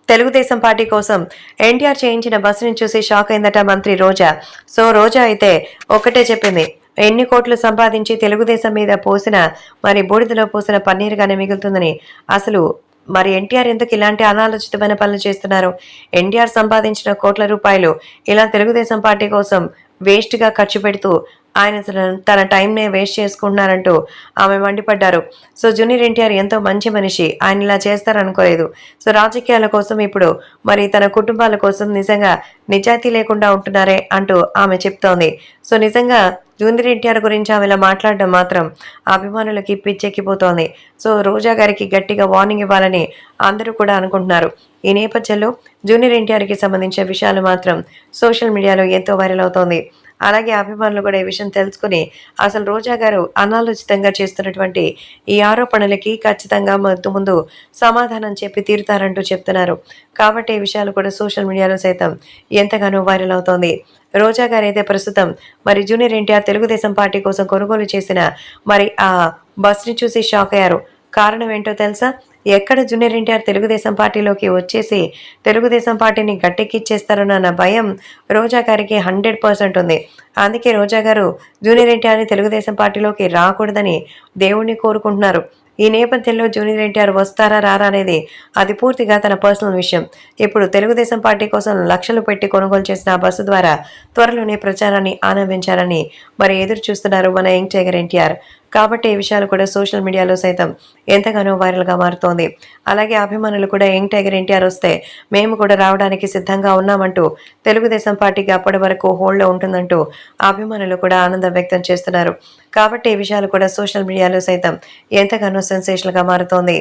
Telugu Desam party కోసం ఎన్టీఆర్ చేయించిన బస్సుని చూసి షాక్ అయిందట మంత్రి రోజా. సో రోజా అయితే ఒకటే చెప్పింది, ఎన్ని కోట్లు సంపాదించి తెలుగుదేశం మీద పోసిన మరి బూడిదలో పోసిన పన్నీరుగానే మిగులుతుందని. అసలు మరి ఎన్టీఆర్ ఎందుకు ఇలాంటి అనాలోచితమైన పనులు చేస్తున్నారు? ఎన్టీఆర్ సంపాదించిన కోట్ల రూపాయలు ఇలా తెలుగుదేశం పార్టీ కోసం వేస్ట్‌గా ఖర్చు పెడుతూ ఆయన తన టైంనే వేస్ట్ చేసుకుంటున్నారంటూ ఆమె మండిపడ్డారు. సో జూనియర్ ఎన్టీఆర్ ఎంతో మంచి మనిషి. ఆయన ఇలా చేస్తారనుకోలేదు. సో రాజకీయాల కోసం ఇప్పుడు మరి తన కుటుంబాల కోసం నిజంగా నిజాయితీ లేకుండా ఉంటున్నారే అంటూ ఆమె చెప్తోంది. సో నిజంగా జూనియర్ ఎన్టీఆర్ గురించి ఆమె ఇలా మాట్లాడడం మాత్రం అభిమానులకి పిచ్చెక్కిపోతోంది. సో రోజా గారికి గట్టిగా వార్నింగ్ ఇవ్వాలని అందరూ కూడా అనుకుంటున్నారు. ఈ నేపథ్యంలో జూనియర్ ఎన్టీఆర్‌కి సంబంధించిన విషయాలు మాత్రం సోషల్ మీడియాలో ఎంతో వైరల్ అవుతోంది. అలాగే అభిమానులు కూడా ఈ విషయం తెలుసుకుని అసలు రోజా గారు అనాలోచితంగా చేస్తున్నటువంటి ఈ ఆరోపణలకి ఖచ్చితంగా ముందు సమాధానం చెప్పి తీరుతారంటూ చెప్తున్నారు. కాబట్టి ఈ విషయాలు కూడా సోషల్ మీడియాలో సైతం ఎంతగానో వైరల్ అవుతోంది. రోజా గారైతే ప్రస్తుతం మరి జూనియర్ ఎన్టీఆర్ తెలుగుదేశం పార్టీ కోసం కొనుగోలు చేసిన మరి ఆ బస్‌ని చూసి షాక్ అయ్యారు. కారణం ఏంటో తెలుసా? ఎక్కడ జూనియర్ ఎన్టీఆర్ తెలుగుదేశం పార్టీలోకి వచ్చేసి తెలుగుదేశం పార్టీని గట్టెక్కిచ్చేస్తారోనన్న భయం రోజా గారికి 100% ఉంది. అందుకే రోజా గారు జూనియర్ ఎన్టీఆర్‌ని తెలుగుదేశం పార్టీలోకి రాకూడదని దేవుణ్ణి కోరుకుంటున్నారు. ఈ నేపథ్యంలో జూనియర్ ఎన్టీఆర్ వస్తారా రారా అనేది అది పూర్తిగా తన పర్సనల్ విషయం. ఇప్పుడు తెలుగుదేశం పార్టీ కోసం లక్షలు పెట్టి కొనుగోలు చేసిన ఆ బస్సు ద్వారా త్వరలోనే ప్రచారాన్ని ఆరంభించాలని మరి ఎదురు చూస్తున్నారు మన యంగ్ టైగర్ ఎన్టీఆర్. కాబట్టి ఈ విషయాలు కూడా సోషల్ మీడియాలో సైతం ఎంతగానో వైరల్‌గా మారుతోంది. అలాగే అభిమానులు కూడా యంగ్ టైగర్ ఎన్టీఆర్ వస్తే మేము కూడా రావడానికి సిద్ధంగా ఉన్నామంటూ తెలుగుదేశం పార్టీకి అప్పటి వరకు హోల్డ్‌లో ఉంటుందంటూ అభిమానులు కూడా ఆనందం వ్యక్తం చేస్తున్నారు. కాబట్టి ఈ విషయాలు కూడా సోషల్ మీడియాలో సైతం ఎంతగానో సెన్సేషనల్‌గా మారుతోంది.